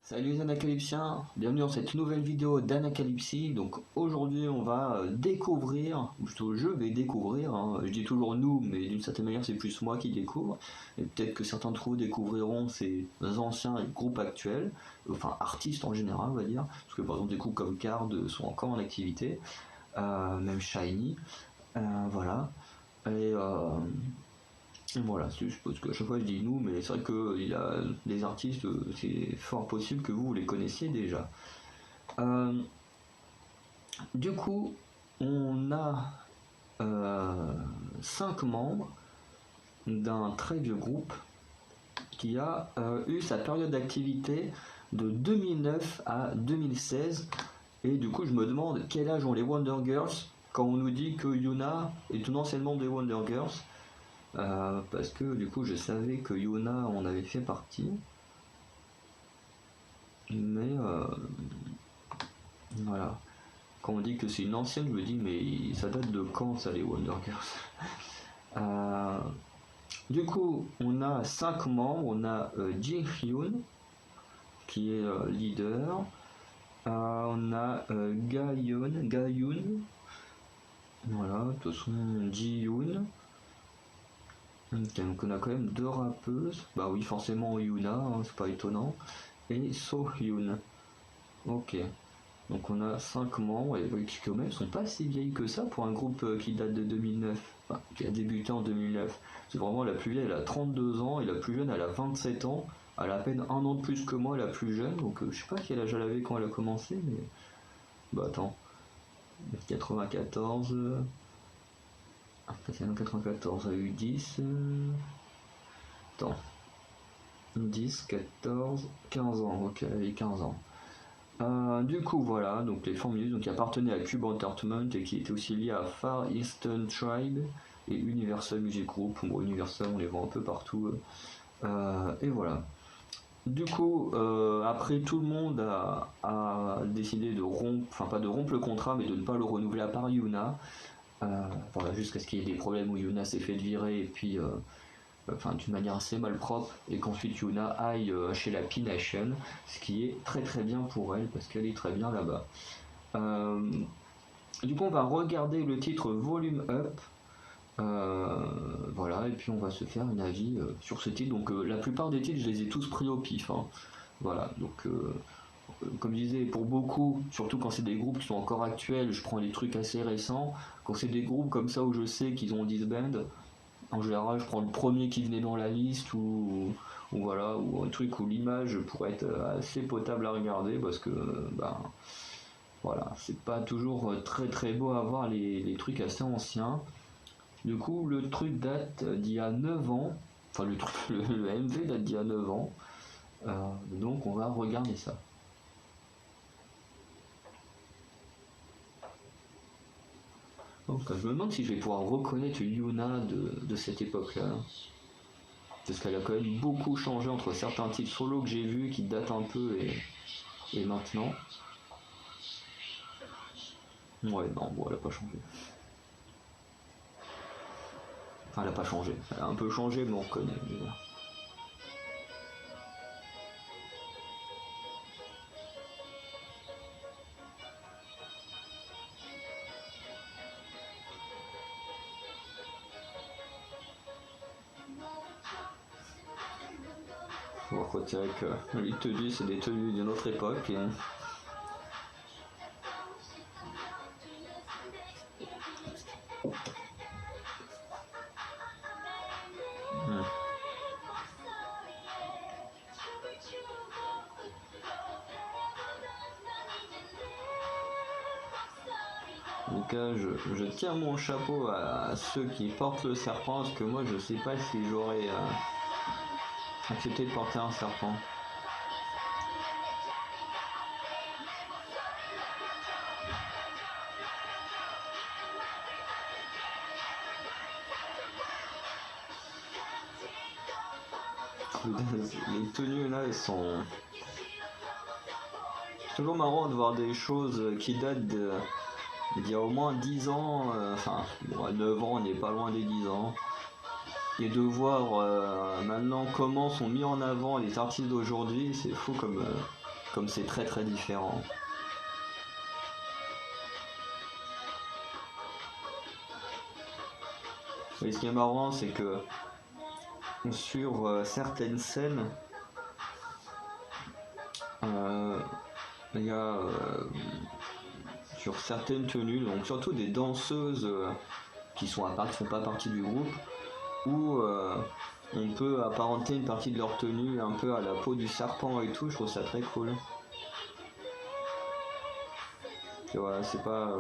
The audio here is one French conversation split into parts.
Salut les anacalypsiens, bienvenue dans cette nouvelle vidéo d'Anacalypsie. Donc aujourd'hui on va découvrir, ou plutôt je vais découvrir, je dis toujours nous, mais d'une certaine manière c'est plus moi qui découvre, et peut-être que certains d'entre vous découvriront ces anciens groupes actuels, enfin artistes en général on va dire, parce que par exemple des groupes comme Card sont encore en activité, même Shiny, voilà, et voilà, je suppose qu'à chaque fois je dis nous, mais c'est vrai que il y a des artistes, c'est fort possible que vous les connaissiez déjà. Euh, du coup, on a 5 membres d'un très vieux groupe qui a eu sa période d'activité de 2009 à 2016. Et du coup, je me demande quel âge ont les Wonder Girls quand on nous dit que Yuna est une ancienne membre des Wonder Girls. Parce que du coup je savais que Yuna en avait fait partie, mais voilà, quand on dit que c'est une ancienne, je me dis mais ça date de quand ça les Wonder Girls. Du coup on a 5 membres, on a Ji-hyun qui est leader, on a Ga-yoon, voilà, de toute façon Ji-yoon. Ok, donc on a quand même 2 rappeuses, bah oui forcément Yuna, c'est pas étonnant, et So-hyun. Ok, donc on a 5 membres, et qui quand même sont pas si vieilles que ça pour un groupe qui date de 2009, enfin qui a débuté en 2009. C'est vraiment la plus vieille, elle a 32 ans, et la plus jeune elle a 27 ans, elle a à peine un an de plus que moi la plus jeune, donc je sais pas quel âge elle avait quand elle a commencé, mais... Bah attends, 94... c'est en 94, elle a eu 10... Attends... 10, 14, 15 ans, ok, elle avait 15 ans. Du coup, voilà, donc les formules donc, qui appartenaient à Cube Entertainment et qui étaient aussi liés à Far Eastern Tribe et Universal Music Group. Bon, Universal, on les voit un peu partout. Et voilà. Du coup, après, tout le monde a décidé de rompre, enfin pas de rompre le contrat, mais de ne pas le renouveler à part Yuna. Voilà, jusqu'à ce qu'il y ait des problèmes où Yuna s'est fait virer et puis enfin d'une manière assez malpropre, et qu'ensuite Yuna aille chez la P-Nation, ce qui est très très bien pour elle parce qu'elle est très bien là-bas. Du coup on va regarder le titre Volume Up, voilà, et puis on va se faire un avis sur ce titre. Donc la plupart des titres je les ai tous pris au pif, hein. Voilà, donc comme je disais, pour beaucoup, surtout quand c'est des groupes qui sont encore actuels, je prends les trucs assez récents. Quand c'est des groupes comme ça où je sais qu'ils ont disband, en général, je prends le premier qui venait dans la liste, ou voilà, ou un truc où l'image pourrait être assez potable à regarder, parce que ben voilà, c'est pas toujours très très beau à voir les trucs assez anciens. Du coup, le truc date d'il y a 9 ans, enfin le MV date d'il y a 9 ans, donc on va regarder ça. Donc, je me demande si je vais pouvoir reconnaître Yuna de cette époque-là. Parce qu'elle a quand même beaucoup changé entre certains titres solo que j'ai vus qui datent un peu et maintenant. Ouais, non, bon, elle a pas changé. Enfin, elle a pas changé. Elle a un peu changé, mais on reconnaît. Mais voilà. On va retirer que les tenues, c'est des tenues d'une autre époque. Et... Donc je tire mon chapeau à ceux qui portent le serpent, parce que moi je sais pas si j'aurais accepté de porter un serpent. Les tenues là, elles sont... C'est toujours marrant de voir des choses qui datent d'il y a au moins 10 ans, enfin, bon, à 9 ans, on n'est pas loin des 10 ans. Et de voir maintenant comment sont mis en avant les artistes d'aujourd'hui, c'est fou comme c'est très très différent. Et ce qui est marrant, c'est que sur certaines scènes, il y a sur certaines tenues, donc surtout des danseuses qui font pas partie du groupe, où on peut apparenter une partie de leur tenue un peu à la peau du serpent et tout. Je trouve ça très cool. Et voilà, c'est pas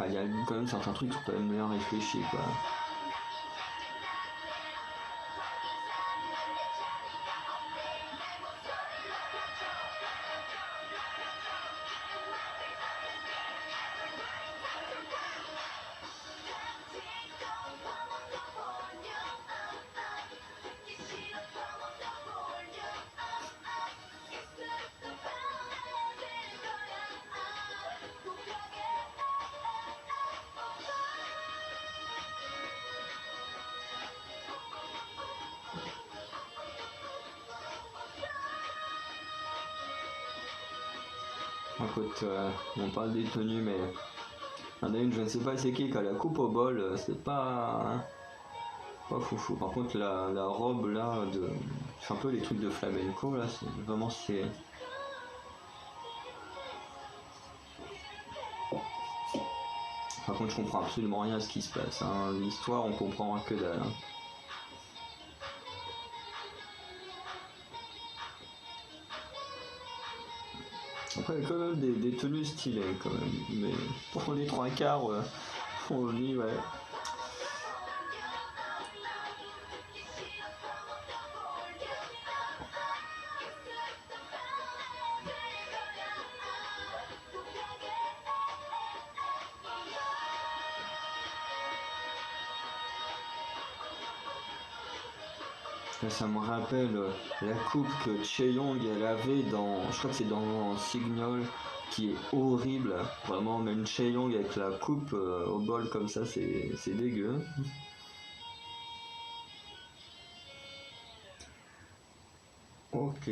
il y a quand même certains trucs qui sont quand même bien réfléchis, quoi. Écoute, on parle des tenues, mais il y en a une, je ne sais pas c'est qui a la coupe au bol, c'est pas foufou. Par contre, la robe là, c'est un peu les trucs de flamenco là, c'est vraiment c'est. Par contre, je comprends absolument rien à ce qui se passe. Hein. L'histoire, on comprend que dalle. Hein. Après, il y a quand même des tenues stylées, quand même. Mais pour les trois quarts, on se dit, ouais. Ça me rappelle la coupe que Chae-Young elle avait dans, je crois que c'est dans Signal, qui est horrible. Vraiment, même Chae-Young avec la coupe au bol comme ça, c'est dégueu. Ok.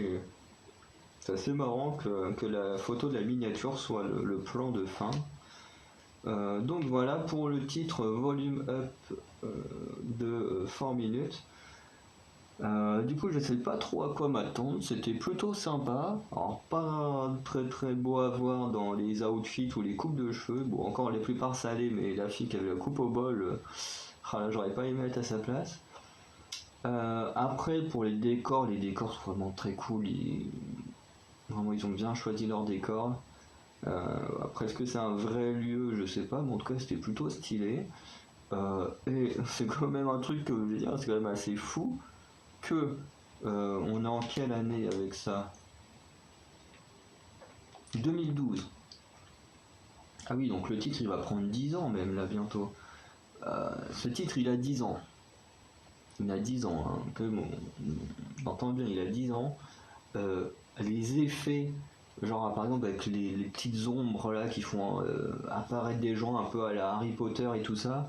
C'est assez marrant que la photo de la miniature soit le plan de fin. Donc voilà pour le titre Volume Up de 4 minutes. Du coup, je sais pas trop à quoi m'attendre. C'était plutôt sympa. Alors, pas très très beau à voir dans les outfits ou les coupes de cheveux. Bon, encore les plupart salés, mais la fille qui avait la coupe au bol, j'aurais pas aimé être à sa place. Après, pour les décors sont vraiment très cool. Vraiment, ils ont bien choisi leur décor. Après, est-ce que c'est un vrai lieu? Je sais pas, mais en tout cas, c'était plutôt stylé. Et c'est quand même un truc que je veux dire, c'est quand même assez fou que on est en quelle année avec ça? 2012. Ah oui, donc le titre il va prendre 10 ans même là bientôt. Ce titre il a 10 ans. Il a 10 ans, hein, que bon, on entend bien, il a 10 ans. Les effets, genre par exemple avec les petites ombres là qui font apparaître des gens un peu à la Harry Potter et tout ça,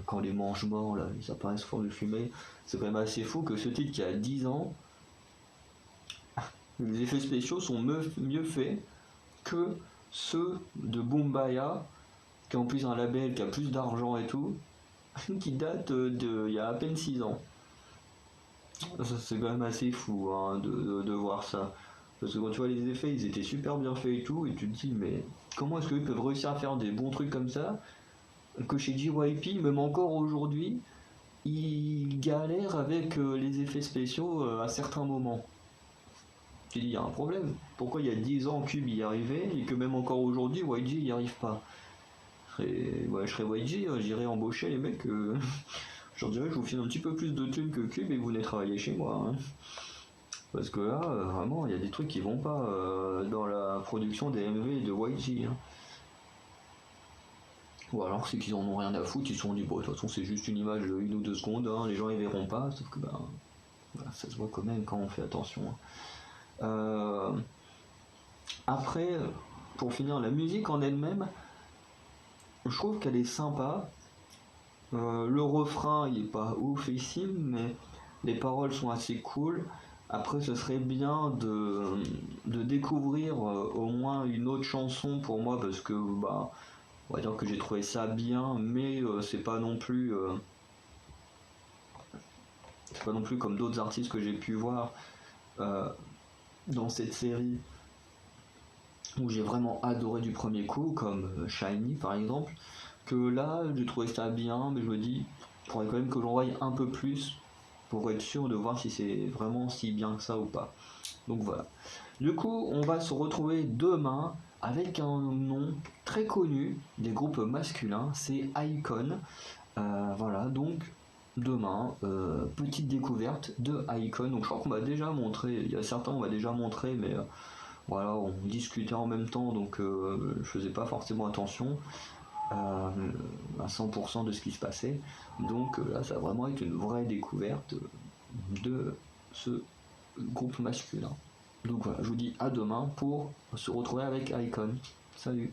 quand les mange-morts là, ils apparaissent sous forme de fumée, c'est quand même assez fou que ce titre qui a 10 ans, les effets spéciaux sont mieux faits que ceux de Bombaya, qui a en plus un label qui a plus d'argent et tout, qui date il y a à peine 6 ans. C'est quand même assez fou hein, de voir ça. Parce que quand tu vois les effets, ils étaient super bien faits et tout, et tu te dis, mais comment est-ce qu'ils peuvent réussir à faire des bons trucs comme ça, que chez JYP, même encore aujourd'hui, ils galèrent avec les effets spéciaux à certains moments. Tu dis, il y a un problème. Pourquoi il y a 10 ans Cube y arrivait et que même encore aujourd'hui YG y arrive pas? Je serais YG, j'irais embaucher les mecs. Je leur dirais, je vous file un petit peu plus de thunes que Cube et vous venez travailler chez moi. Hein. Parce que là, vraiment, il y a des trucs qui vont pas dans la production des MV et de YG. Hein. Ou alors c'est qu'ils en ont rien à foutre, ils se sont dit, bon, de toute façon c'est juste une image de 1 ou 2 secondes, hein, les gens ils verront pas, sauf que ça se voit quand même quand on fait attention. Après, pour finir, la musique en elle-même, je trouve qu'elle est sympa. Le refrain il est pas oufissime, mais les paroles sont assez cool. Après, ce serait bien de découvrir au moins une autre chanson pour moi, parce que bah, on va dire que j'ai trouvé ça bien, mais c'est pas non plus comme d'autres artistes que j'ai pu voir euh, dans cette série où j'ai vraiment adoré du premier coup, comme Shiny par exemple, que là j'ai trouvé ça bien, mais je me dis, il faudrait quand même que j'en voie un peu plus pour être sûr de voir si c'est vraiment si bien que ça ou pas. Donc voilà. Du coup, on va se retrouver demain avec un nom très connu des groupes masculins, c'est Icon. Voilà, donc demain, petite découverte de Icon. Donc je crois qu'on m'a déjà montré, il y a certains on m'a déjà montré, mais voilà, on discutait en même temps, donc je faisais pas forcément attention à 100% de ce qui se passait. Donc là, ça va vraiment être une vraie découverte de ce groupe masculin. Donc voilà, je vous dis à demain pour se retrouver avec Icon. Salut!